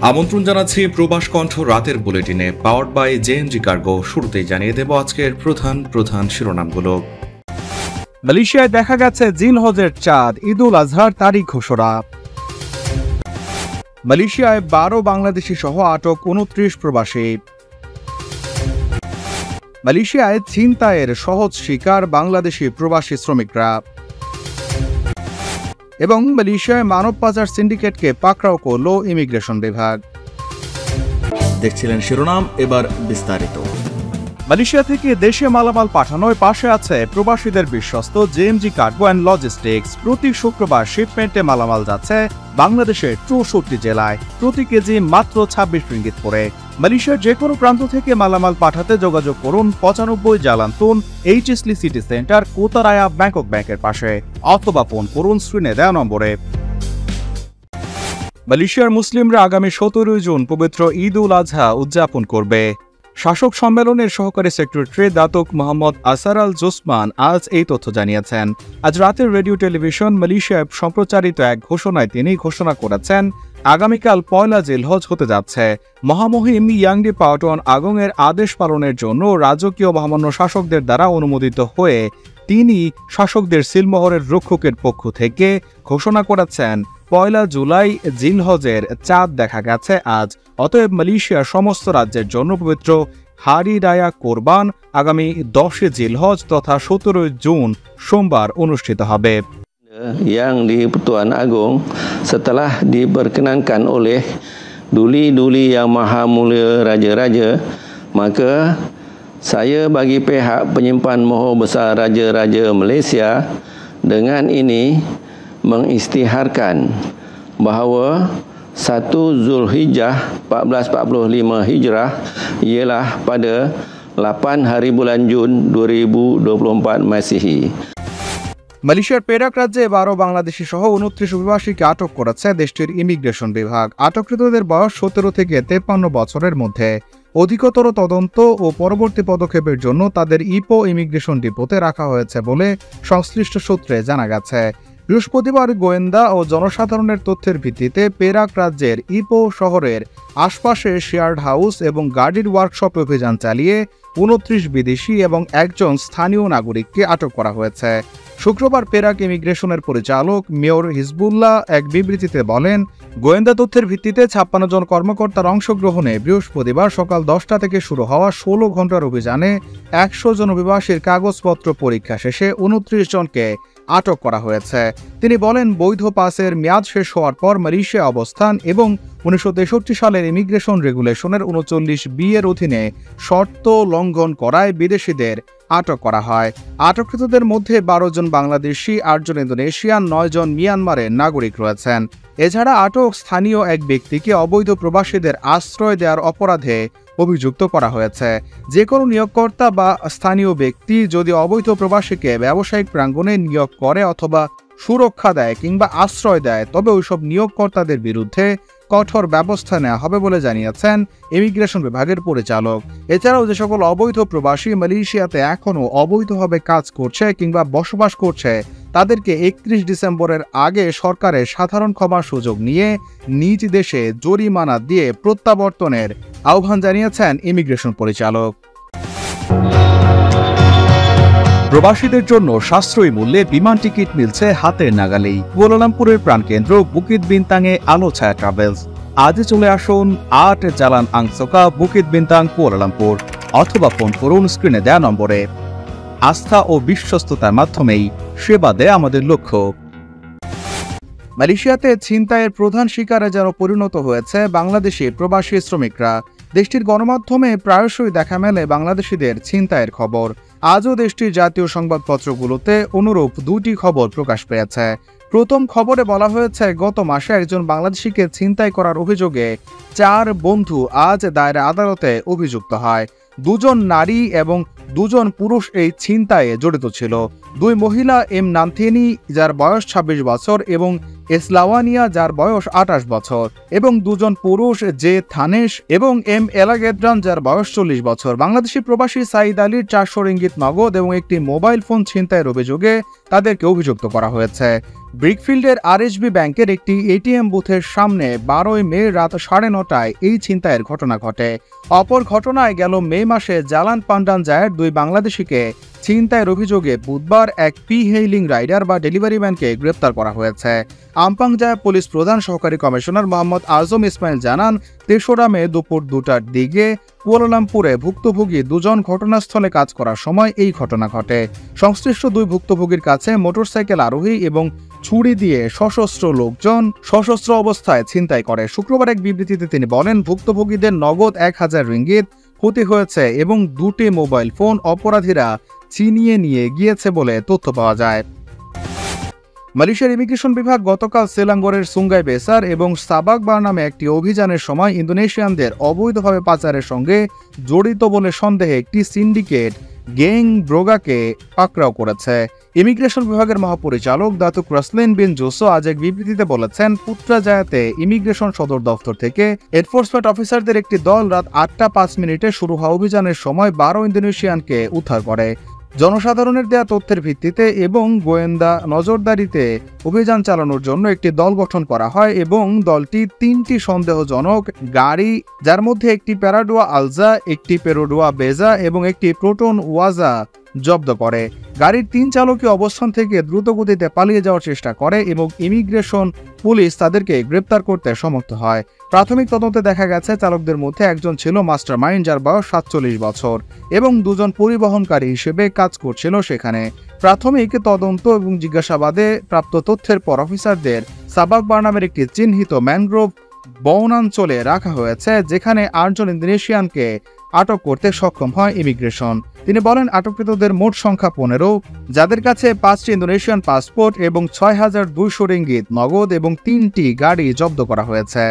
আমন্ত্রণ জানাচ্ছি প্রবাস কণ্ঠ রাতের বুলেটিনে পাওয়ার্ড বাই জেএনজি কার্গো। শুরুতেই জানিয়ে দেব আজকের প্রধান শিরোনামগুলো। মালয়েশিয়ায় দেখা গেছে জিলহজের চাঁদ, ঈদুল আজহার তারিখ ঘোষণা। মালয়েশিয়ায় 12 বাংলাদেশি সহ আটক 29 প্রবাসী। মালয়েশিয়ায় ছিনতাইয়ের সহজ শিকার বাংলাদেশি প্রবাসী শ্রমিকরা। এবং মালয়েশিয়ায় মানব পাচার সিন্ডিকেটকে পাকড়াও করল ইমিগ্রেশন বিভাগ। দেখছিলেন শিরোনাম, এবার বিস্তারিত। মালয়েশিয়া থেকে দেশে মালামাল পাঠানোর পাশে আছে প্রবাসীদের বিশ্বস্ত জেএমজি কার্গো অ্যান্ড লজিস্টিক্স। প্রতি শুক্রবার শিপমেন্টে মালামাল যাচ্ছে বাংলাদেশের 64 জেলায়, প্রতি কেজি মাত্র 26 রিঙ্গিত করে। মালয়েশিয়ার যে কোনো প্রান্ত থেকে মালামাল পাঠাতে যোগাযোগ করুন 95 জালান্তুন এইচএসলি সিটি সেন্টার, কোতারায়া ব্যাংকক ব্যাংকের পাশে, অথবা ফোন করুন স্ক্রিনে দেওয়া নম্বরে। মালয়েশিয়ার মুসলিমরা আগামী 17 জুন পবিত্র ঈদ উল আজহা উদযাপন করবে। শাসক সম্মেলনের সহকারী সেক্রেটারি দাতুক মোহাম্মদ আসার আল জোসমান আজ এই তথ্য জানিয়েছেন। আজ রাতের রেডিও টেলিভিশন মালয়েশিয়ায় সম্প্রচারিত এক ঘোষণায় তিনি ঘোষণা করেছেন, আগামীকাল পয়লা জিলহজ হতে যাচ্ছে। মহামহিম ইয়াংডি পাওটন আগংয়ের আদেশ পালনের জন্য রাজকীয় মহামান্য শাসকদের দ্বারা অনুমোদিত হয়ে তিনি শাসকদের সিলমোহরের রক্ষকের পক্ষ থেকে ঘোষণা করেছেন, পয়লা জুলাই জিলহজের চাঁদ দেখা গেছে আজ। অতএব মালয়েশিয়ার সমস্ত রাজ্যের জন্য পবিত্র হারি রায়া কোরবান আগামী 10 জিলহজ তথা 17 জুন সোমবার অনুষ্ঠিত হবে। Yang di-Pertuan Agong setelah diperkenankan oleh duli-duli yang maha mulia raja-raja, maka saya bagi pihak penyimpan Mohor Besar Raja-Raja Malaysia dengan ini mengisytiharkan bahawa 1 Zulhijjah 1445 Hijrah ialah pada 8 hari bulan Jun 2024 Masihi. মালয়েশিয়ার Perak রাজ্যে 12 বাংলাদেশি সহ 29 অভিবাসীকে আটক করেছে দেশটির immigration বিভাগ। আটককৃতদের বয়স 17 থেকে 53 বছরের মধ্যে। অধিকতর তদন্ত ও পরবর্তী পদক্ষেপের জন্য তাদের ইপো ইমিগ্রেশন ডিপোতে রাখা হয়েছে বলে সংশ্লিষ্ট সূত্রে জানা গেছে। বৃহস্পতিবার গোয়েন্দা ও জনসাধারণের তথ্যের ভিত্তিতে পেরাক রাজ্যের ইপো শহরের আশপাশে শেয়ার্ড হাউস এবং গাড়ির ওয়ার্কশপে অভিযান চালিয়ে 29 বিদেশি এবং একজন স্থানীয় নাগরিককে আটক করা হয়েছে। শুক্রবার পেরাক ইমিগ্রেশনের পরিচালক মেয়র হিজবুল্লাহ এক বিবৃতিতে বলেন, গোয়েন্দা তথ্যের ভিত্তিতে 56 জন কর্মকর্তার অংশগ্রহণে বৃহস্পতিবার সকাল 10টা থেকে শুরু হওয়া 16 ঘন্টার অভিযানে 100 জন অভিবাসীর কাগজপত্র পরীক্ষা শেষে 29 জনকে আটক করা হয়েছে। তিনি বলেন, বৈধ পাসের মেয়াদ শেষ হওয়ার পর মালয়েশিয়া অবস্থান এবং 1963 সালের ইমিগ্রেশন রেগুলেশনের 39B এর অধীনে শর্ত লঙ্ঘন করায় বিদেশিদের আটক করা হয়। আটককৃতদের মধ্যে 12 জন বাংলাদেশি, 8 জন ইন্দোনেশিয়ান, 9 জন মিয়ানমারের নাগরিক রয়েছেন। এছাড়া আটক স্থানীয় এক ব্যক্তিকে অবৈধ প্রবাসীদের আশ্রয় দেওয়ার অপরাধে অভিযুক্ত করা হয়েছে। যে কোনো নিয়োগকর্তা বা স্থানীয় ব্যক্তি যদি অবৈধ প্রবাসীকে ব্যবসায়িক প্রাঙ্গণে নিয়োগ করে অথবা সুরক্ষা দেয় কিংবা আশ্রয় দেয়, তবে ওইসব নিয়োগকর্তাদের বিরুদ্ধে কঠোর ব্যবস্থা নেওয়া হবে বলে জানিয়েছেন ইমিগ্রেশন বিভাগের পরিচালক। এছাড়াও যে সকল অবৈধ প্রবাসী মালয়েশিয়াতে এখনও অবৈধভাবে কাজ করছে কিংবা বসবাস করছে, তাদেরকে 31 ডিসেম্বরের আগে সরকারের সাধারণ ক্ষমার সুযোগ নিয়ে নিজ দেশে জরিমানা দিয়ে প্রত্যাবর্তনের আহ্বান জানিয়েছেন ইমিগ্রেশন পরিচালক। প্রবাসীদের জন্য সাশ্রয়ী মূল্যে বিমান টিকিট মিলছে হাতের নাগালেই। কুয়ালালামপুরের প্রাণকেন্দ্র বুকিত বিনতাংয়ে আলো ছায়া ট্রাভেলস। আজই চলে আসুন 8 জালান আংসোকা, বুকিত বিনতাং, কুয়ালালামপুর, অথবা ফোন করুন স্ক্রিনে দেওয়া নম্বরে। আস্থা ও বিশ্বস্ততার মাধ্যমেই সেবা দেয় আমাদের লক্ষ্য। মালয়েশিয়াতে ছিনতাইয়ের প্রধান শিকারে যেন পরিণত হয়েছে বাংলাদেশি প্রবাসী শ্রমিকরা। দেশটির গণমাধ্যমে প্রায়শই দেখা মেলে বাংলাদেশিদের ছিনতাইয়ের খবর। আজও দেশটির জাতীয় সংবাদপত্রগুলোতে অনুরূপ 2টি খবর প্রকাশ পেয়েছে। প্রথম খবরে বলা হয়েছে, গত মাসে একজন বাংলাদেশিকে ছিনতাই করার অভিযোগে 4 বন্ধু আজ দায়রা আদালতে অভিযুক্ত হয়। 2 জন নারী এবং 2 জন পুরুষ এই ছিনতাইয়ে জড়িত ছিল। 2 মহিলা এম নান্থেনি, যার বয়স 26 বছর, এবং এসলাওয়ানিয়া, যার বয়স 28 বছর, এবং 2 জন পুরুষ জে থানেশ এবং এম এলাগেদ্রান, যার বয়স 40 বছর। বাংলাদেশি প্রবাসী সাইদ আলীর 400 রিঙ্গিত নগদ এবং একটি মোবাইল ফোন ছিনতাইয়ের অভিযোগে তাদেরকে অভিযুক্ত করা হয়েছে। ব্রিকফিল্ডের আরএসবি ব্যাংকের একটি এটিএম বুথের সামনে 12 মে রাত 9:30টায় এই ছিনতাইয়ের ঘটনা ঘটে। অপর ঘটনায় গেল মে মাসে জালান পান্ডান জায়ের 2 বাংলাদেশিকে ছিনতাইয়ের অভিযোগে বুধবার এক হেইলিং রাইডার বা ডেলিভারি ম্যানকে গ্রেপ্তার করা হয়েছে। আমপাং জায়া পুলিশ প্রধান সহকারী কমিশনার মোহাম্মদ আজম ইসমাইল জানান, 3রা মে দুপুর 2টার দিকে কুয়ালালামপুরে ভুক্তভোগী 2 জন ঘটনাস্থলে কাজ করার সময় এই ঘটনা ঘটে। সংশ্লিষ্ট 2 ভুক্তভোগীর কাছে মোটরসাইকেল আরোহী এবং ছুরি দিয়ে সশস্ত্র লোকজন সশস্ত্র অবস্থায় ছিনতাই করে। শুক্রবার এক বিবৃতিতে তিনি বলেন, ভুক্তভোগীদের নগদ 1000 রিঙ্গিত ক্ষতি হয়েছে এবং 2টি মোবাইল ফোন অপরাধীরা ছিনিয়ে নিয়ে গিয়েছে বলে তথ্য পাওয়া যায়। মালয়েশিয়ার ইমিগ্রেশন বিভাগ গতকাল সেলাঙ্গরের সুঙ্গাই বেসার এবং সাবাক বার নামে একটি অভিযানের সময় ইন্দোনেশিয়ানদের অবৈধভাবে পাচারের সঙ্গে জড়িত বলে সন্দেহে একটি সিন্ডিকেট গ্যাং ব্রোগাকে পাকড়াও করেছে। ইমিগ্রেশন বিভাগের মহাপরিচালক দাতুক রাসলিন বিন জোসো আজ এক বিবৃতিতে বলেছেন, পুত্রাজায়াতে ইমিগ্রেশন সদর দফতর থেকে এনফোর্সমেন্ট অফিসারদের একটি দল রাত 8:05 শুরু হওয়া অভিযানের সময় 12 ইন্দোনেশিয়ানকে উদ্ধার করে। জনসাধারণের দেয়া তথ্যের ভিত্তিতে এবং গোয়েন্দা নজরদারিতে অভিযান চালানোর জন্য একটি দল গঠন করা হয় এবং দলটি 3টি সন্দেহজনক গাড়ি, যার মধ্যে একটি প্যারাডোয়া আলজা, একটি পেরোডোয়া বেজা এবং একটি প্রোটন ওয়াজা জব্দ করে। গাড়ির 3 চালকই অবস্থান থেকে দ্রুতগতিতে পালিয়ে যাওয়ার চেষ্টা করে এবং ইমিগ্রেশন পুলিশ তাদেরকে গ্রেপ্তার করতে সমর্থ হয়। প্রাথমিক তদন্তে দেখা গেছে চালকদের মধ্যে একজন ছিল মাস্টারমাইন্ড, যার বয়স 47 বছর এবং 2 জন পরিবহনকারী হিসেবে কাজ করছিল সেখানে। প্রাথমিক তদন্ত এবং জিজ্ঞাসাবাদে প্রাপ্ত তথ্যের পর অফিসারদের সাবাক বার নামের একটি চিহ্নিত ম্যানগ্রোভ বনাঞ্চলে রাখা হয়েছে, যেখানে 8 জন ইন্দোনেশিয়ানকে আটক করতে সক্ষম হয় ইমিগ্রেশন। তিনি বলেন, আটককৃতদের মোট সংখ্যা 15, যাদের কাছে 5টি ইন্দোনেশিয়ান পাসপোর্ট এবং 6200 রিঙ্গিত নগদ এবং 3টি গাড়ি জব্দ করা হয়েছে।